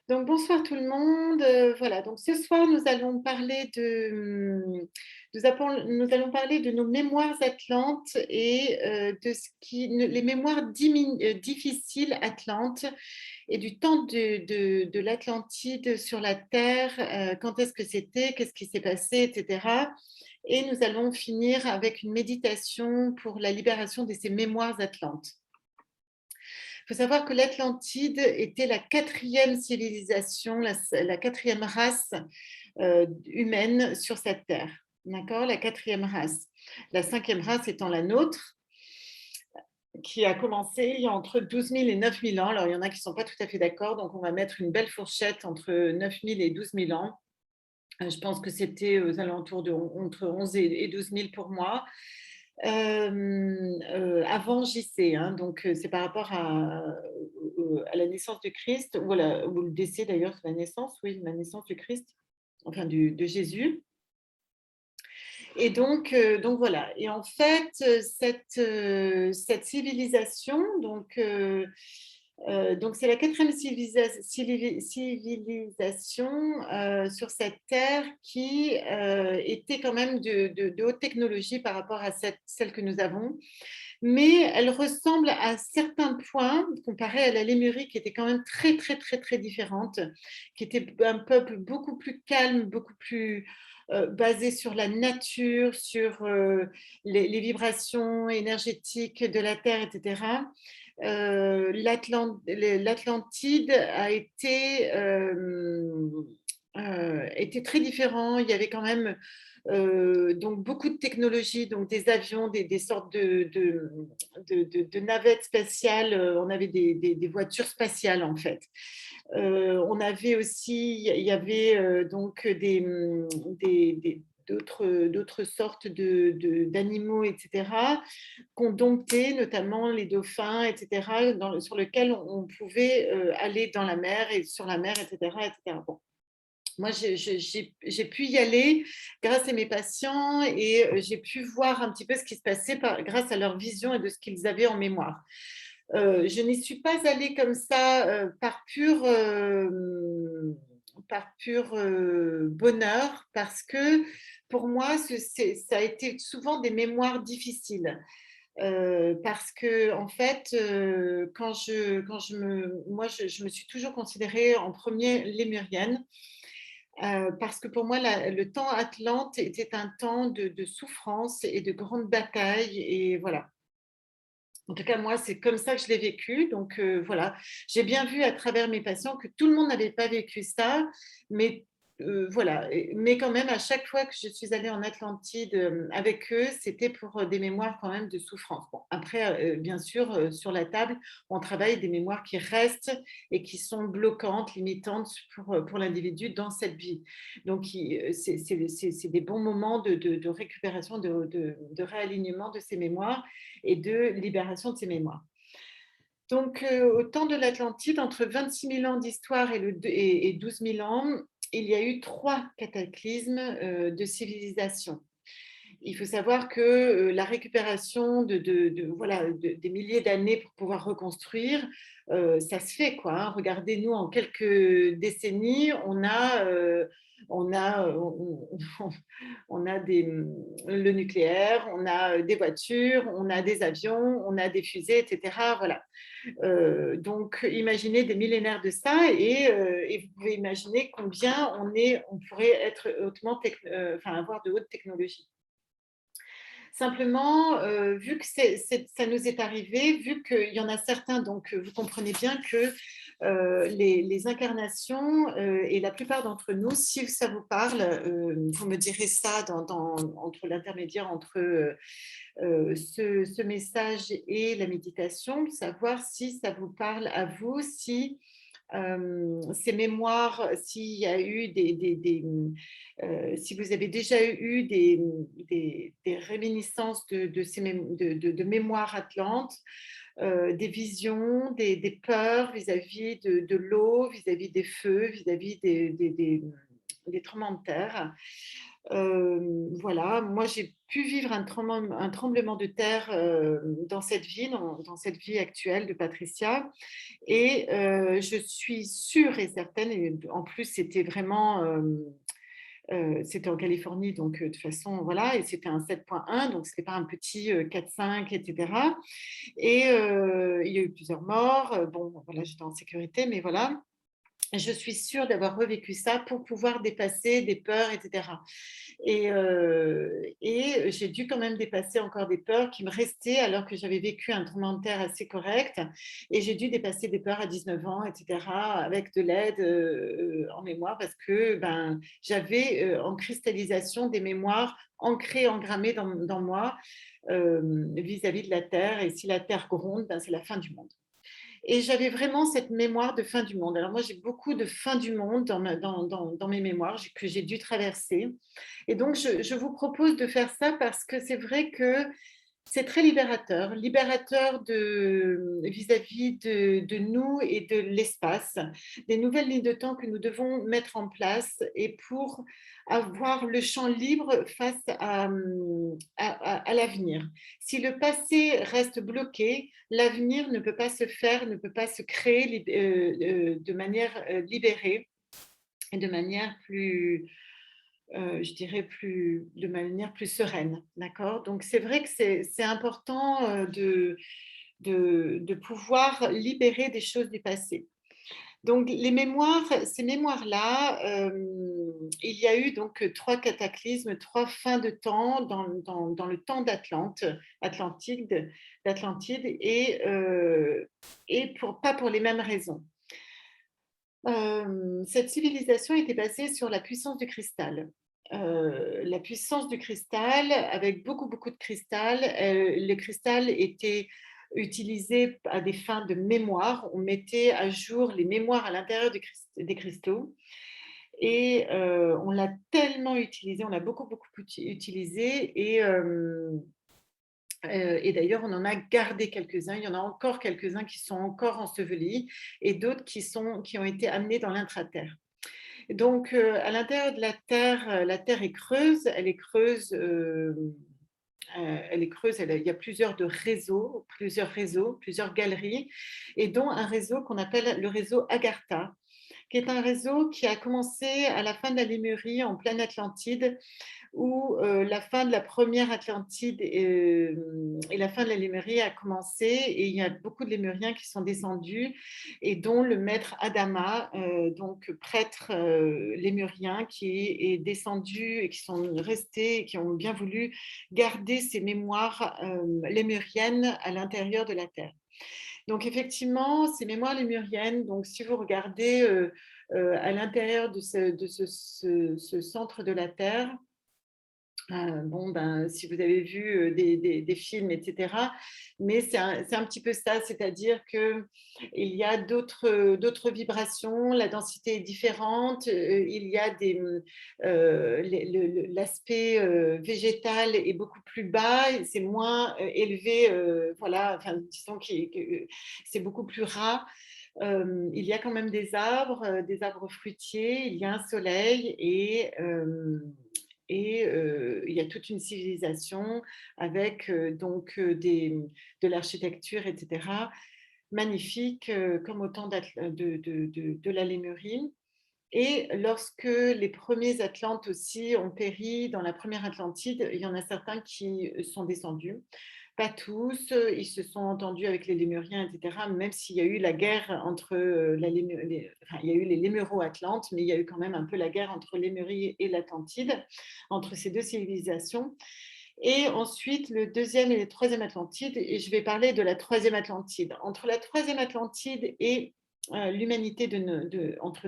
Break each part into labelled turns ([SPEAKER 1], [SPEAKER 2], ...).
[SPEAKER 1] Donc bonsoir tout le monde. Voilà, donc ce soir nous allons parler nous allons parler de nos mémoires atlantes et de ce qui les mémoires difficiles atlantes et du temps de l'Atlantide sur la Terre, quand est-ce que c'était, qu'est-ce qui s'est passé, etc. Et nous allons finir avec une méditation pour la libération de ces mémoires atlantes. Il faut savoir que l'Atlantide était la quatrième civilisation, la quatrième race humaine sur cette terre. D'accord. La quatrième race. La cinquième race étant la nôtre, qui a commencé il y a entre 12 000 et 9 000 ans. Alors, il y en a qui ne sont pas tout à fait d'accord, donc on va mettre une belle fourchette entre 9 000 et 12 000 ans. Je pense que c'était aux alentours de entre 11 et 12 000 pour moi. Avant JC, hein, donc c'est par rapport à la naissance du Christ, ou le décès d'ailleurs, c'est la naissance, oui, la naissance du Christ, enfin de Jésus. Et donc voilà. Et en fait, cette civilisation, donc c'est la quatrième civilisation sur cette terre qui était quand même de haute technologie par rapport à celle que nous avons. Mais elle ressemble à certains points, comparée à la Lémurie, qui était quand même très, très, très, très différente, qui était un peuple beaucoup plus calme, beaucoup plus basé sur la nature, sur les vibrations énergétiques de la Terre, etc. L'Atlantide était très différent. Il y avait quand même donc beaucoup de technologies, donc des avions, des sortes de navettes spatiales. On avait des voitures spatiales en fait. On avait aussi, il y avait donc d'autres sortes d'animaux, etc., qu'on domptait, notamment les dauphins, etc., sur lesquels on pouvait aller dans la mer et sur la mer, etc., etc. Bon. Moi, j'ai pu y aller grâce à mes patients et j'ai pu voir un petit peu ce qui se passait grâce à leur vision et de ce qu'ils avaient en mémoire. Je n'y suis pas allée comme ça par pur bonheur, parce que pour moi, ça a été souvent des mémoires difficiles. Parce que en fait, je me suis toujours considérée en premier lémurienne, parce que pour moi, le temps Atlante était un temps de souffrance et de grandes batailles, et voilà. En tout cas, moi, c'est comme ça que je l'ai vécu. Donc, voilà, j'ai bien vu à travers mes patients que tout le monde n'avait pas vécu ça, mais voilà. Mais quand même, à chaque fois que je suis allée en Atlantide avec eux, c'était pour des mémoires quand même de souffrance. Bon, après, bien sûr, sur la table, on travaille des mémoires qui restent et qui sont bloquantes, limitantes pour l'individu dans cette vie. Donc, c'est des bons moments de récupération, de réalignement de ces mémoires et de libération de ses mémoires. Donc, au temps de l'Atlantide, entre 26 000 ans d'histoire et 12 000 ans, il y a eu 3 cataclysmes de civilisation. Il faut savoir que la récupération voilà, des milliers d'années pour pouvoir reconstruire, ça se fait, quoi, hein. Regardez, nous, en quelques décennies, on a le nucléaire, on a des voitures, on a des avions, on a des fusées, etc. Voilà. Donc, imaginez des millénaires de ça, et vous pouvez imaginer combien on pourrait être avoir de hautes technologies. Simplement, vu que ça nous est arrivé, vu qu'il y en a certains, donc vous comprenez bien que les incarnations, et la plupart d'entre nous, si ça vous parle, vous me direz ça entre l'intermédiaire entre ce message et la méditation, savoir si ça vous parle à vous, si ces mémoires, s'il y a eu si vous avez déjà eu des réminiscences de mémoires atlantes, des visions, des peurs vis-à-vis de l'eau, vis-à-vis des feux, vis-à-vis des tremblements de terre. Voilà, moi j'ai pu vivre un tremblement de terre dans cette vie, dans cette vie actuelle de Patricia. Et je suis sûre et certaine, et en plus c'était vraiment, c'était en Californie, donc de toute façon, voilà, et c'était un 7,1, donc ce n'était pas un petit 4,5, etc. Et il y a eu plusieurs morts. Bon, voilà, j'étais en sécurité, mais voilà. Je suis sûre d'avoir revécu ça pour pouvoir dépasser des peurs, etc. Et j'ai dû quand même dépasser encore des peurs qui me restaient alors que j'avais vécu un tremblement de terre assez correct. Et j'ai dû dépasser des peurs à 19 ans, etc., avec de l'aide en mémoire parce que ben, j'avais en cristallisation des mémoires ancrées, engrammées dans moi vis-à-vis de la terre. Et si la terre gronde, ben, c'est la fin du monde. Et j'avais vraiment cette mémoire de fin du monde. Alors moi, j'ai beaucoup de fin du monde dans mes mémoires que j'ai dû traverser. Et donc, je vous propose de faire ça parce que c'est vrai que c'est très libérateur, libérateur vis-à-vis de nous et de l'espace, des nouvelles lignes de temps que nous devons mettre en place et pour avoir le champ libre face à l'avenir. Si le passé reste bloqué, l'avenir ne peut pas se faire, ne peut pas se créer de manière libérée et de manière plus, je dirais de manière plus sereine, d'accord? Donc c'est vrai que c'est important de pouvoir libérer des choses du passé. Donc les mémoires, ces mémoires-là, il y a eu donc trois cataclysmes, trois fins de temps dans le temps d'Atlantide et pas pour les mêmes raisons. Cette civilisation était basée sur la puissance du cristal. La puissance du cristal, avec beaucoup, beaucoup de cristal. Le cristal était utilisé à des fins de mémoire. On mettait à jour les mémoires à l'intérieur des cristaux. Et on l'a tellement utilisé, on l'a beaucoup, beaucoup utilisé. Et d'ailleurs, on en a gardé quelques-uns. Il y en a encore quelques-uns qui sont encore ensevelis et d'autres qui ont été amenés dans l'intraterre. Donc, à l'intérieur de la Terre est creuse. Elle est creuse. Elle est creuse. Il y a plusieurs réseaux, plusieurs galeries, et dont un réseau qu'on appelle le réseau Agartha, qui est un réseau qui a commencé à la fin de la Lémurie, en pleine Atlantide, où la fin de la première Atlantide et la fin de la Lémurie a commencé, et il y a beaucoup de Lémuriens qui sont descendus, et dont le maître Adama, donc prêtre lémurien, qui est descendu et qui sont restés, qui ont bien voulu garder ces mémoires lémuriennes à l'intérieur de la Terre. Donc effectivement, ces mémoires lémuriennes, donc si vous regardez à l'intérieur de ce centre de la Terre, bon, ben, si vous avez vu des films, etc. Mais c'est un petit peu ça, c'est-à-dire qu'il y a d'autres vibrations, la densité est différente, il y a l'aspect végétal est beaucoup plus bas, c'est moins élevé, voilà, enfin, disons que c'est beaucoup plus rare. Il y a quand même des arbres fruitiers, il y a un soleil et il y a toute une civilisation avec de l'architecture, etc., magnifique, comme au temps de la Lémurie. Et lorsque les premiers Atlantes aussi ont péri dans la première Atlantide, il y en a certains qui sont descendus. Pas tous, ils se sont entendus avec les Lémuriens, etc. Même s'il y a eu la guerre entre enfin, il y a eu les Lémuro-Atlantes, mais il y a eu quand même un peu la guerre entre Lémurie et l'Atlantide, entre ces deux civilisations. Et ensuite, le deuxième et le troisième Atlantide, et je vais parler de la troisième Atlantide. Entre la troisième Atlantide et l'humanité, entre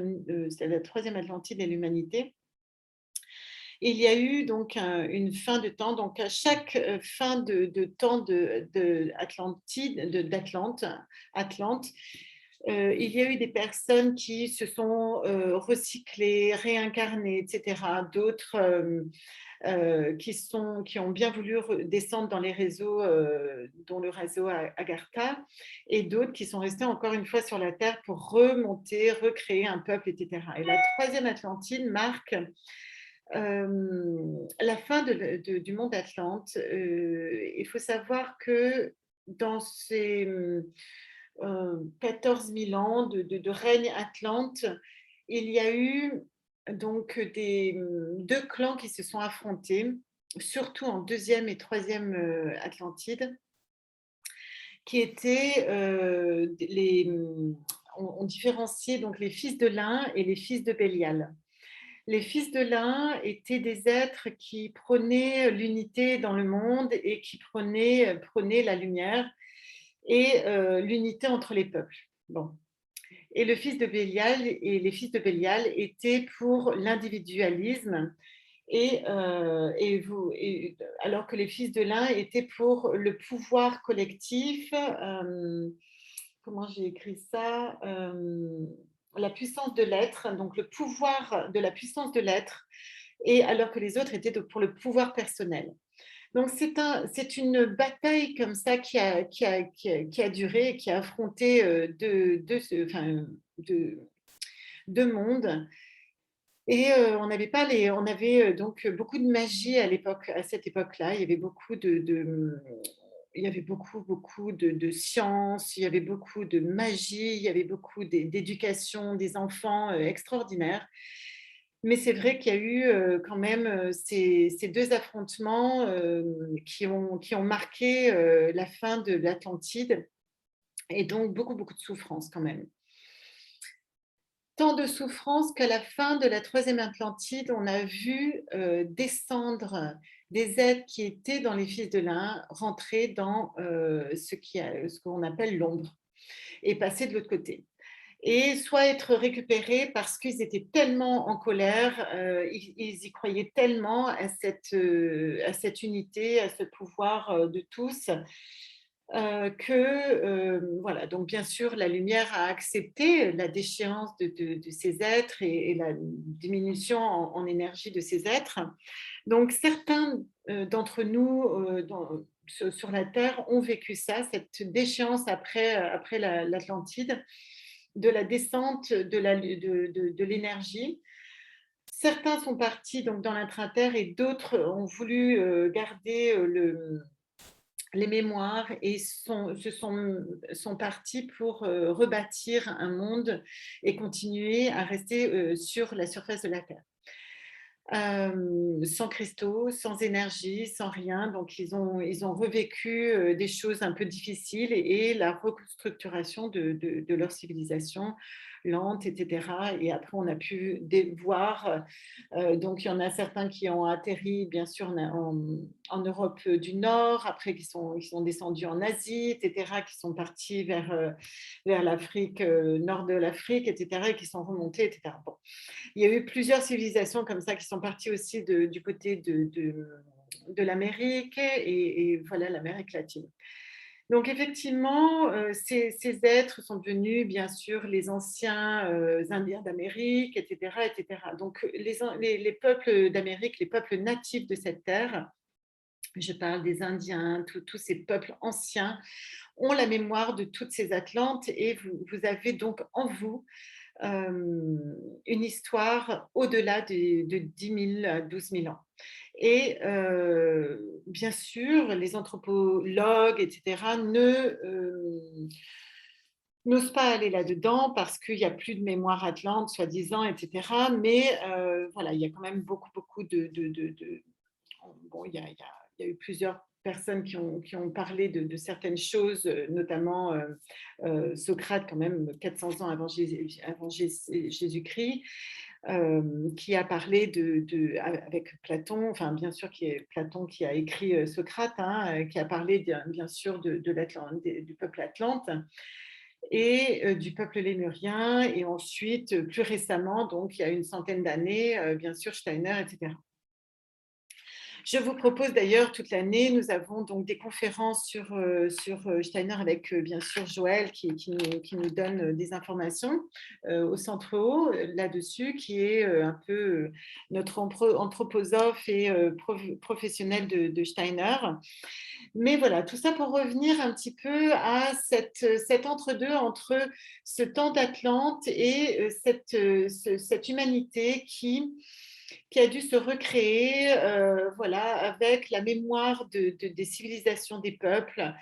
[SPEAKER 1] la troisième Atlantide et l'humanité, il y a eu donc une fin de temps. Donc à chaque fin de temps Atlante, il y a eu des personnes qui se sont recyclées, réincarnées, etc. D'autres qui ont bien voulu descendre dans les réseaux, dont le réseau Agartha, et d'autres qui sont restés encore une fois sur la Terre pour remonter, recréer un peuple, etc. Et la troisième Atlantide marque La fin du monde Atlante, il faut savoir que dans ces 14 000 ans de règne Atlante, il y a eu donc deux clans qui se sont affrontés, surtout en deuxième et troisième Atlantide, qui étaient on différenciait donc les fils de l'un et les fils de Bélial. Les fils de l'un étaient des êtres qui prônaient l'unité dans le monde et qui prônaient la lumière et l'unité entre les peuples. Bon. Et le fils de Bélial et les fils de Bélial étaient pour l'individualisme alors que les fils de l'un étaient pour le pouvoir collectif. Comment j'ai écrit ça, la puissance de l'être, donc le pouvoir de la puissance de l'être, et alors que les autres étaient pour le pouvoir personnel. Donc c'est une bataille comme ça qui a duré, qui a affronté deux mondes. Et on avait donc beaucoup de magie à cette époque-là. Il y avait il y avait beaucoup de sciences, il y avait beaucoup de magie, il y avait beaucoup d'éducation des enfants extraordinaires. Mais c'est vrai qu'il y a eu quand même ces deux affrontements qui ont marqué la fin de l'Atlantide et donc beaucoup de souffrance quand même. Tant de souffrance qu'à la fin de la troisième Atlantide, on a vu descendre des êtres qui étaient dans les fils de l'un, rentrer dans ce qu'on appelle l'ombre et passer de l'autre côté. Et soit être récupérés parce qu'ils étaient tellement en colère, ils y croyaient tellement à cette unité, à ce pouvoir de tous, voilà, donc bien sûr, la lumière a accepté la déchéance de ces êtres et la diminution en énergie de ces êtres. Donc certains d'entre nous sur la Terre ont vécu ça, cette déchéance après l'Atlantide, de la descente de l'énergie. Certains sont partis donc dans l'intraterre et d'autres ont voulu garder les mémoires et sont partis pour rebâtir un monde et continuer à rester sur la surface de la Terre. Sans cristaux, sans énergie, sans rien. Donc, ils ont revécu des choses un peu difficiles et la restructuration de leur civilisation lente, etc. Et après, on a pu voir. Donc, il y en a certains qui ont atterri, bien sûr, en Europe du Nord, après qui sont descendus en Asie, etc., qui sont partis vers l'Afrique, nord de l'Afrique, etc., et qui sont remontés, etc. Bon. Il y a eu plusieurs civilisations comme ça qui sont parties aussi du côté de l'Amérique et voilà l'Amérique latine. Donc effectivement, ces êtres sont devenus bien sûr les anciens Indiens d'Amérique, etc., etc. Donc les peuples d'Amérique, les peuples natifs de cette terre, je parle des Indiens, tous ces peuples anciens, ont la mémoire de toutes ces Atlantes et vous avez donc en vous une histoire au-delà de 10 000, 12 000 ans. Et bien sûr, les anthropologues, etc., n'osent pas aller là-dedans parce qu'il n'y a plus de mémoire atlante, soi-disant, etc. Mais voilà, il y a quand même beaucoup bon, il y a eu plusieurs personnes qui ont parlé de certaines choses, notamment Socrate, quand même 400 ans avant Jésus-Christ, qui a parlé avec Platon, enfin bien sûr Platon qui a écrit Socrate, hein, qui a parlé bien sûr du peuple atlante et du peuple lémurien, et ensuite plus récemment, donc il y a une centaine d'années, bien sûr Steiner, etc. Je vous propose d'ailleurs toute l'année, nous avons donc des conférences sur Steiner avec bien sûr Joël qui nous donne des informations au Centre Haut là-dessus, qui est un peu notre anthroposophe et professionnel de Steiner. Mais voilà, tout ça pour revenir un petit peu à cet entre-deux entre ce temps d'Atlante et cette humanité qui qui a dû se recréer voilà, avec la mémoire des civilisations des peuples,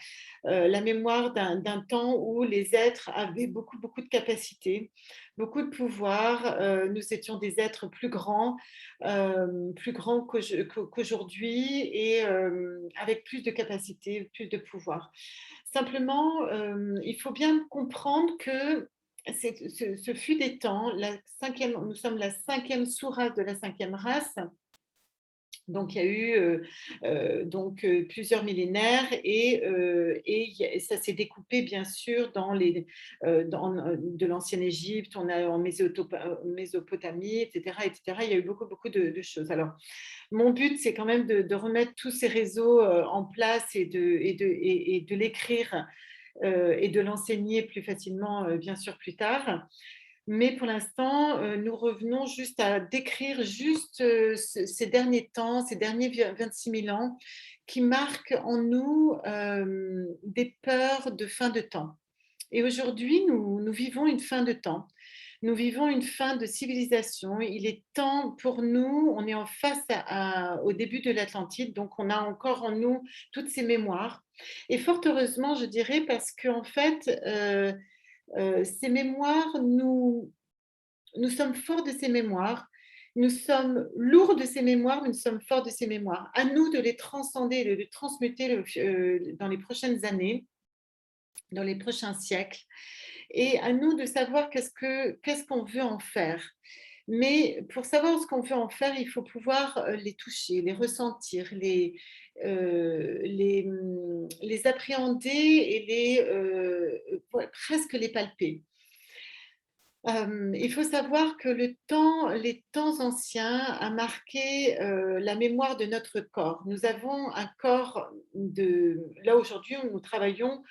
[SPEAKER 1] la mémoire d'un temps où les êtres avaient beaucoup, beaucoup de capacités, beaucoup de pouvoir. Nous étions des êtres plus grands qu'aujourd'hui et avec plus de capacités, plus de pouvoir. Simplement, il faut bien comprendre que ce fut des temps, nous sommes la cinquième sous-race de la cinquième race, donc il y a eu plusieurs millénaires et ça s'est découpé bien sûr de l'ancienne Égypte, on a en Mésopotamie, etc., etc. Il y a eu beaucoup, beaucoup de choses. Alors, mon but, c'est quand même de remettre tous ces réseaux en place et de l'écrire et de l'enseigner plus facilement, bien sûr, plus tard. Mais pour l'instant, nous revenons juste à décrire juste ces derniers temps, ces derniers 26 000 ans qui marquent en nous des peurs de fin de temps. Et aujourd'hui, nous vivons une fin de temps. Nous vivons une fin de civilisation. Il est temps pour nous, on est en face au début de l'Atlantide, donc on a encore en nous toutes ces mémoires. Et fort heureusement, je dirais, parce qu'en fait, ces mémoires, nous sommes forts de ces mémoires, nous sommes lourds de ces mémoires, mais nous sommes forts de ces mémoires. À nous de les transcender, de les transmuter dans les prochaines années, dans les prochains siècles, et à nous de savoir qu'est-ce qu'on veut en faire. Mais pour savoir ce qu'on veut en faire, il faut pouvoir les toucher, les ressentir, les appréhender et presque les palper. Il faut savoir que les temps anciens a marqué la mémoire de notre corps. Nous avons un corps là aujourd'hui où nous travaillons,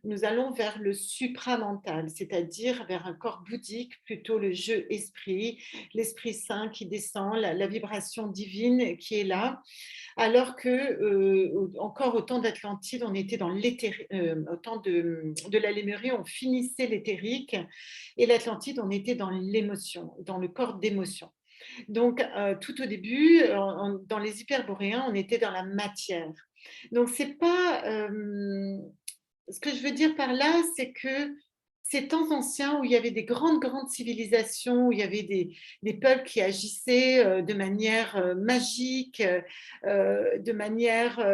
[SPEAKER 1] nous allons vers le supramental, c'est-à-dire vers un corps bouddhique, plutôt le jeu esprit, l'Esprit Saint qui descend, la vibration divine qui est là. Alors que encore au temps d'Atlantide, on était dans l'éthérique, au temps de la Lémurie, on finissait l'éthérique, et l'Atlantide, on était dans l'émotion, dans le corps d'émotion. Donc, tout au début, dans les hyperboréens, on était dans la matière. Donc, c'est pas. Ce que je veux dire par là, c'est que ces temps anciens où il y avait des grandes, grandes civilisations, où il y avait des peuples qui agissaient de manière magique, de manière,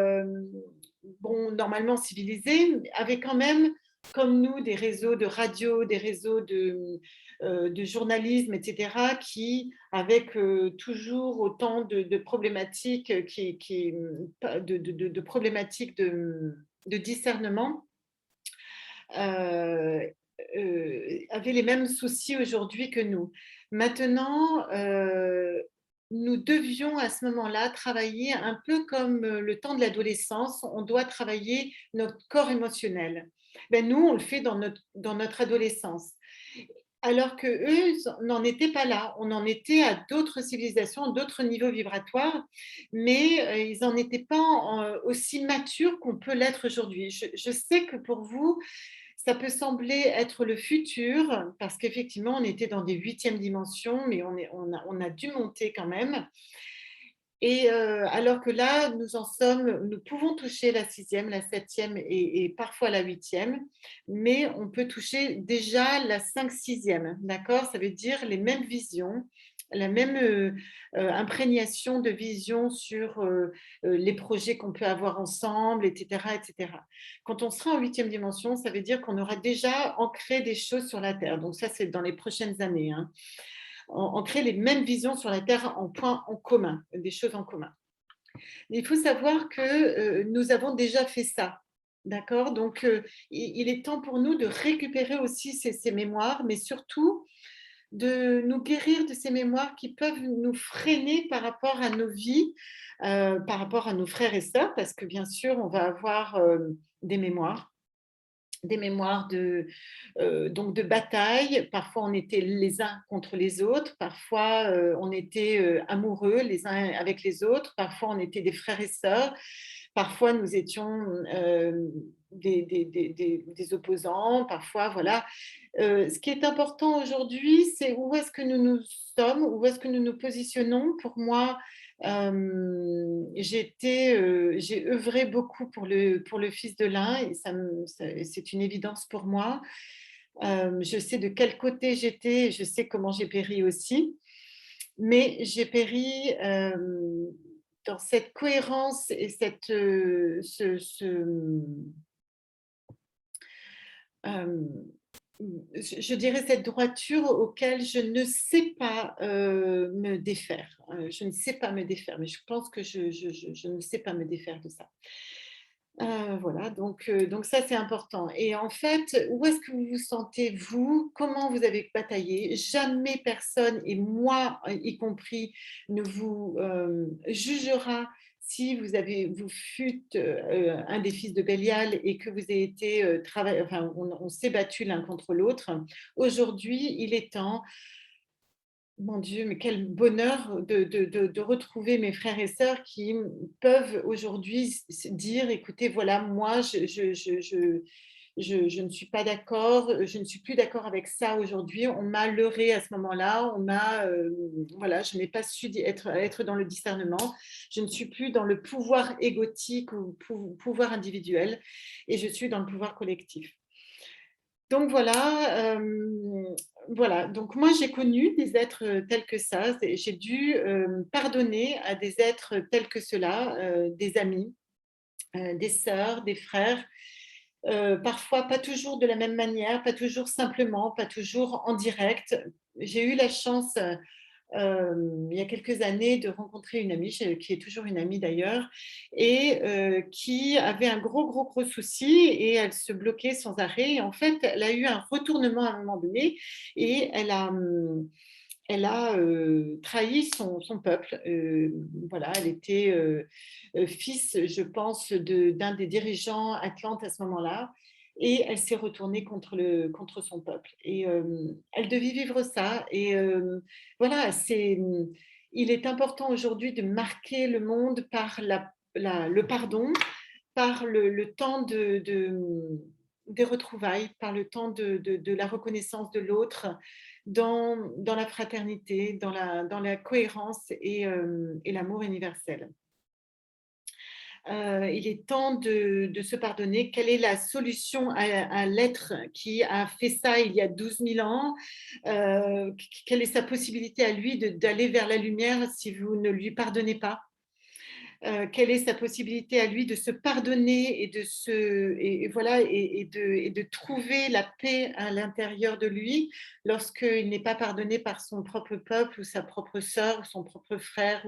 [SPEAKER 1] bon, normalement civilisée, avaient quand même, comme nous, des réseaux de radio, des réseaux de journalisme, etc., qui, avec toujours autant de problématiques, de problématiques de discernement, euh, avaient les mêmes soucis aujourd'hui que nous. Maintenant, nous devions à ce moment-là travailler un peu comme le temps de l'adolescence, on doit travailler notre corps émotionnel. Ben, nous, on le fait dans notre adolescence. Alors que eux n'en étaient pas là. On en était à d'autres civilisations, d'autres niveaux vibratoires, mais ils n'en étaient pas aussi matures qu'on peut l'être aujourd'hui. Je sais que pour vous, ça peut sembler être le futur, parce qu'effectivement, on était dans des huitièmes dimensions, mais on a dû monter quand même. Et alors que là, nous pouvons toucher la sixième, la septième et parfois la huitième, mais on peut toucher déjà la 5-6e, d'accord? Ça veut dire les mêmes visions, la même imprégnation de vision sur les projets qu'on peut avoir ensemble, etc., etc. Quand on sera en huitième dimension, ça veut dire qu'on aura déjà ancré des choses sur la Terre. Donc ça, c'est dans les prochaines années, hein. On crée les mêmes visions sur la Terre en points en commun, des choses en commun. Mais il faut savoir que nous avons déjà fait ça. D'accord? Donc, il est temps pour nous de récupérer aussi ces mémoires, mais surtout de nous guérir de ces mémoires qui peuvent nous freiner par rapport à nos vies, par rapport à nos frères et sœurs, parce que bien sûr, on va avoir des mémoires donc de bataille. Parfois, on était les uns contre les autres. Parfois, on était amoureux les uns avec les autres. Parfois, on était des frères et sœurs. Parfois, nous étions des opposants, parfois, voilà. Ce qui est important aujourd'hui, c'est où est-ce que nous nous sommes, où est-ce que nous nous positionnons. Pour moi, j'ai œuvré beaucoup pour le Fils de l'Ain et c'est une évidence pour moi. Je sais de quel côté j'étais, je sais comment j'ai péri aussi, mais j'ai péri dans cette cohérence et euh, je dirais cette droiture auquel je ne sais pas me défaire. Je ne sais pas me défaire, mais je pense que je ne sais pas me défaire de ça. Voilà, donc ça, c'est important. Et en fait, où est-ce que vous vous sentez, vous? Comment vous avez bataillé? Jamais personne, et moi y compris, ne vous jugera si vous fûtes un des fils de Bélial et que vous avez été enfin, on s'est battu l'un contre l'autre. Aujourd'hui, il est temps. Mon Dieu, mais quel bonheur de retrouver mes frères et sœurs qui peuvent aujourd'hui dire, écoutez, voilà, moi, je ne suis pas d'accord, je ne suis plus d'accord avec ça aujourd'hui. On m'a leurré à ce moment-là, voilà, je n'ai pas su être dans le discernement. Je ne suis plus dans le pouvoir égotique ou pouvoir individuel et je suis dans le pouvoir collectif. Donc voilà. Donc moi j'ai connu des êtres tels que ça. J'ai dû pardonner à des êtres tels que cela, des amis, des sœurs, des frères. Parfois pas toujours de la même manière, pas toujours simplement, pas toujours en direct. J'ai eu la chance il y a quelques années de rencontrer une amie, qui est toujours une amie d'ailleurs, et qui avait un gros souci et elle se bloquait sans arrêt. Et en fait, elle a eu un retournement à un moment donné et elle a trahi son peuple. Voilà, elle était fils, je pense, d'un des dirigeants Atlante à ce moment-là. Et elle s'est retournée contre son peuple. Et elle devait vivre ça. Et voilà, il est important aujourd'hui de marquer le monde par le pardon, par le temps des retrouvailles, par le temps de la reconnaissance de l'autre, dans la fraternité, dans la cohérence et l'amour universel. Il est temps de se pardonner. Quelle est la solution à l'être qui a fait ça il y a 12 000 ans? Quelle est sa possibilité à lui d'aller vers la lumière si vous ne lui pardonnez pas? Quelle est sa possibilité à lui de se pardonner voilà, et de trouver la paix à l'intérieur de lui lorsqu'il n'est pas pardonné par son propre peuple ou sa propre sœur ou son propre frère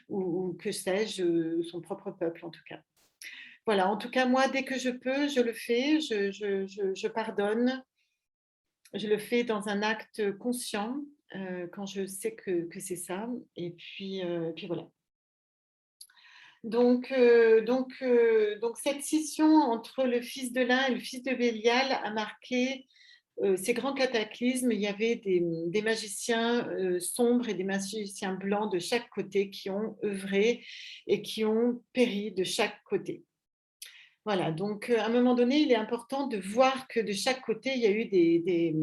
[SPEAKER 1] ou que sais-je, son propre peuple en tout cas. Voilà, en tout cas, moi, dès que je peux, je le fais, je pardonne, je le fais dans un acte conscient quand je sais que c'est ça. Et puis voilà. Donc cette scission entre le fils de l'un et le fils de Bélial a marqué ces grands cataclysmes. Il y avait des magiciens sombres et des magiciens blancs de chaque côté qui ont œuvré et qui ont péri de chaque côté. Voilà, donc à un moment donné, il est important de voir que de chaque côté, il y a eu des,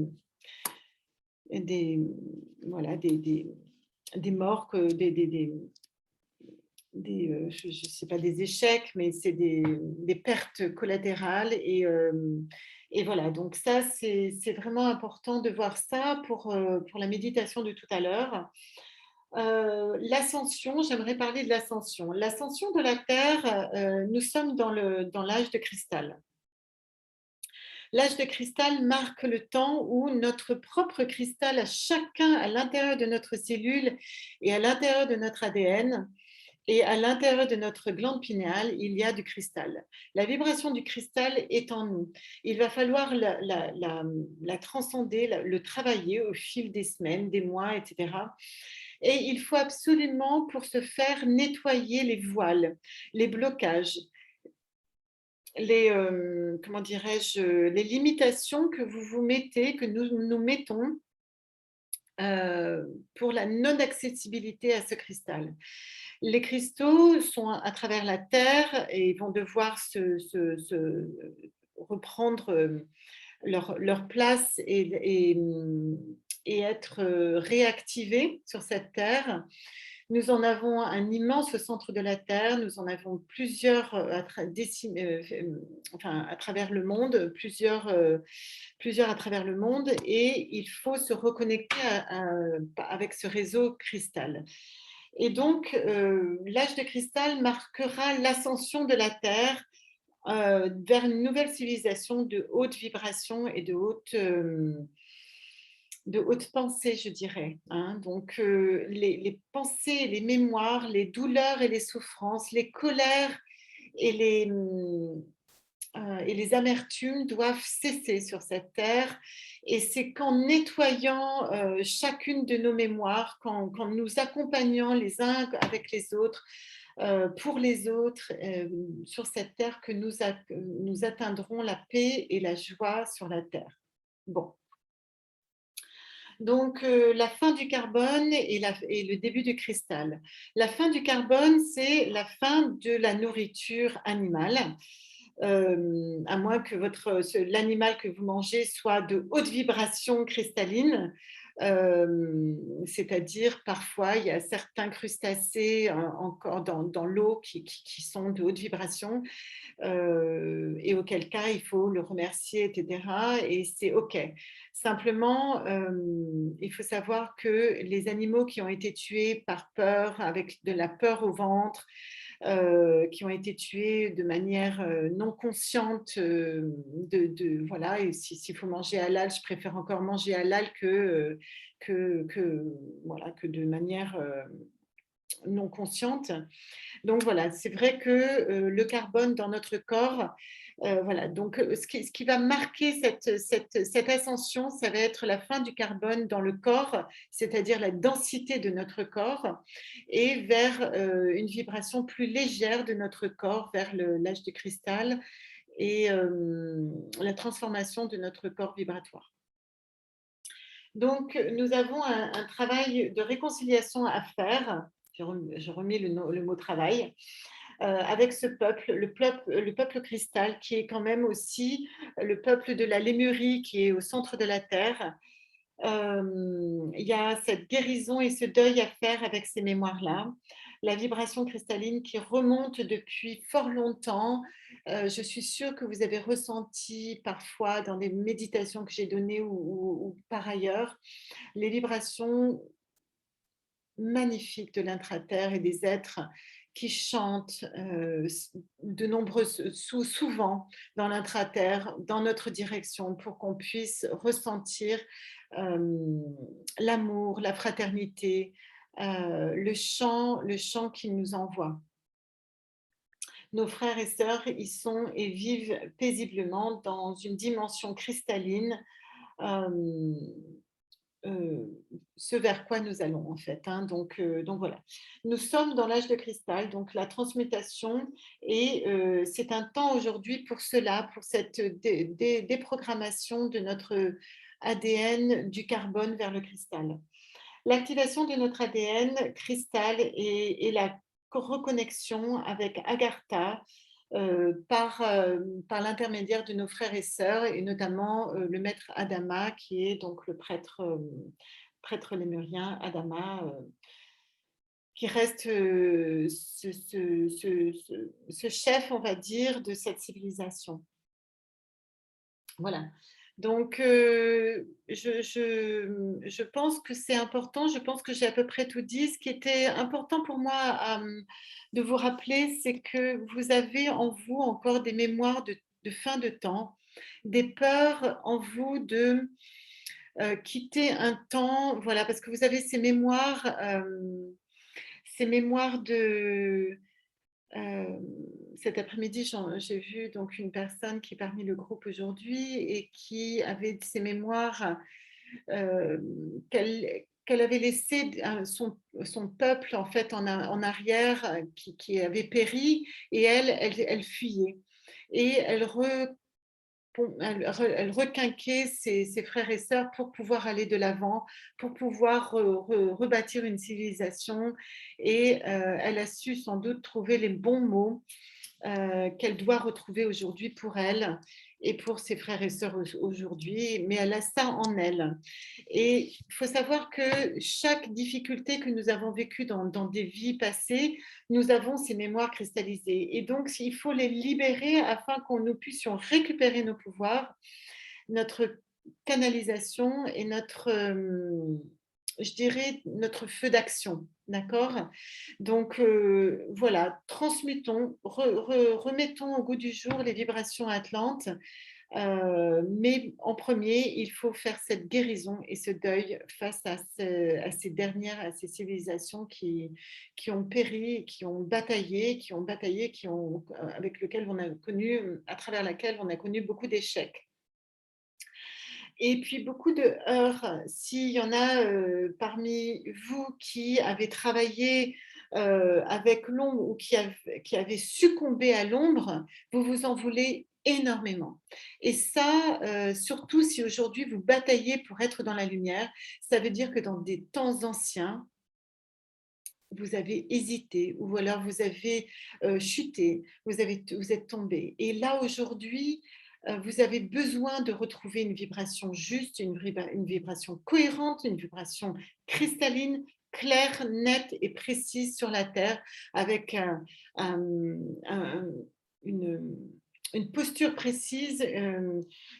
[SPEAKER 1] voilà, des morts, je ne sais pas des échecs, mais c'est des pertes collatérales. Et voilà, donc ça, c'est vraiment important de voir ça pour la méditation de tout à l'heure. L'ascension, j'aimerais parler de l'ascension. L'ascension de la Terre, nous sommes dans l'âge de cristal. L'âge de cristal marque le temps où notre propre cristal, à chacun à l'intérieur de notre cellule et à l'intérieur de notre ADN, et à l'intérieur de notre glande pinéale, il y a du cristal. La vibration du cristal est en nous. Il va falloir la transcender, le travailler au fil des semaines, des mois, etc. Et il faut absolument, pour ce faire, nettoyer les voiles, les blocages, comment dirais-je, les limitations que vous vous mettez, que nous nous mettons pour la non-accessibilité à ce cristal. Les cristaux sont à travers la Terre et vont devoir reprendre leur place et être réactivés sur cette Terre. Nous en avons un immense au centre de la Terre, nous en avons plusieurs enfin, à travers le monde, plusieurs à travers le monde, et il faut se reconnecter avec ce réseau cristal. Et donc, l'âge de cristal marquera l'ascension de la Terre vers une nouvelle civilisation de haute vibration et de haute pensée, je dirais. Hein. Donc, les pensées, les mémoires, les douleurs et les souffrances, les colères et les amertumes doivent cesser sur cette terre. Et c'est qu'en nettoyant chacune de nos mémoires, qu'en nous accompagnant les uns avec les autres, pour les autres, sur cette terre, que nous atteindrons la paix et la joie sur la terre. Bon. Donc, la fin du carbone et le début du cristal. La fin du carbone, c'est la fin de la nourriture animale. À moins que l'animal que vous mangez soit de haute vibration cristalline, c'est-à-dire parfois il y a certains crustacés encore dans l'eau qui sont de haute vibration, et auquel cas il faut le remercier, etc. Et c'est OK. Simplement, il faut savoir que les animaux qui ont été tués par peur, avec de la peur au ventre, qui ont été tués de manière non consciente, voilà, et s'il faut manger halal, je préfère encore manger halal voilà, que de manière non consciente. Donc voilà, c'est vrai que le carbone dans notre corps, voilà, donc ce qui va marquer cette ascension, ça va être la fin du carbone dans le corps, c'est-à-dire la densité de notre corps, et vers une vibration plus légère de notre corps, vers l'âge du cristal et la transformation de notre corps vibratoire. Donc, nous avons un travail de réconciliation à faire. Je remets le mot travail, avec ce peuple, le peuple cristal, qui est quand même aussi le peuple de la Lémurie, qui est au centre de la Terre. Il y a cette guérison et ce deuil à faire avec ces mémoires-là. La vibration cristalline qui remonte depuis fort longtemps. Je suis sûre que vous avez ressenti parfois dans des méditations que j'ai données ou par ailleurs, les vibrations magnifiques de l'intra-terre et des êtres qui chantent souvent dans l'intra-terre, dans notre direction, pour qu'on puisse ressentir l'amour, la fraternité, le chant qu'ils nous envoient. Nos frères et sœurs, ils sont et vivent paisiblement dans une dimension cristalline, ce vers quoi nous allons en fait. Hein. Donc voilà. Nous sommes dans l'âge de cristal, donc la transmutation, et c'est un temps aujourd'hui pour cela, pour cette déprogrammation de notre ADN du carbone vers le cristal. L'activation de notre ADN cristal et la reconnexion avec Agartha, par l'intermédiaire de nos frères et sœurs, et notamment le maître Adama, qui est donc le prêtre lémurien Adama, qui reste ce chef, on va dire, de cette civilisation. Voilà. Donc, je pense que c'est important, je pense que j'ai à peu près tout dit. Ce qui était important pour moi de vous rappeler, c'est que vous avez en vous encore des mémoires de fin de temps, des peurs en vous de quitter un temps, voilà, parce que vous avez ces mémoires de... cet après-midi, j'ai vu donc une personne qui est parmi le groupe aujourd'hui et qui avait ses mémoires qu'elle avait laissé son peuple en fait en arrière, qui avait péri, et elle fuyait et elle elle requinquait ses frères et sœurs pour pouvoir aller de l'avant, pour pouvoir rebâtir une civilisation. Et elle a su sans doute trouver les bons mots qu'elle doit retrouver aujourd'hui pour elle et pour ses frères et sœurs aujourd'hui, mais elle a ça en elle. Et il faut savoir que chaque difficulté que nous avons vécue dans des vies passées, nous avons ces mémoires cristallisées. Et donc, il faut les libérer afin que nous puissions récupérer nos pouvoirs, notre canalisation et notre, je dirais, notre feu d'action. D'accord? Donc, voilà, transmutons, remettons au goût du jour les vibrations atlantes. Mais en premier, il faut faire cette guérison et ce deuil face à ces dernières, à ces civilisations qui ont péri, avec lesquelles on a connu, à travers laquelle on a connu beaucoup d'échecs. Et puis beaucoup de heurts. S'il y en a parmi vous qui avez travaillé avec l'ombre ou qui avez succombé à l'ombre, vous vous en voulez énormément. Et ça, surtout si aujourd'hui vous bataillez pour être dans la lumière, ça veut dire que dans des temps anciens, vous avez hésité ou alors vous avez chuté, vous êtes tombé. Et là, aujourd'hui, vous avez besoin de retrouver une vibration juste, une vibration cohérente, une vibration cristalline, claire, nette et précise sur la Terre, avec un- une, une posture précise,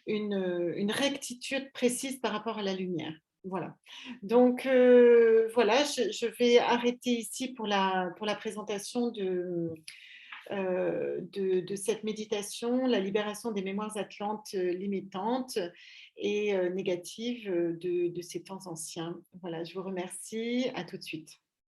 [SPEAKER 1] une rectitude précise par rapport à la lumière. Voilà. Donc voilà, je vais arrêter ici pour la présentation de cette méditation, la libération des mémoires atlantes limitantes et négatives de ces temps anciens. Voilà, je vous remercie. À tout de suite.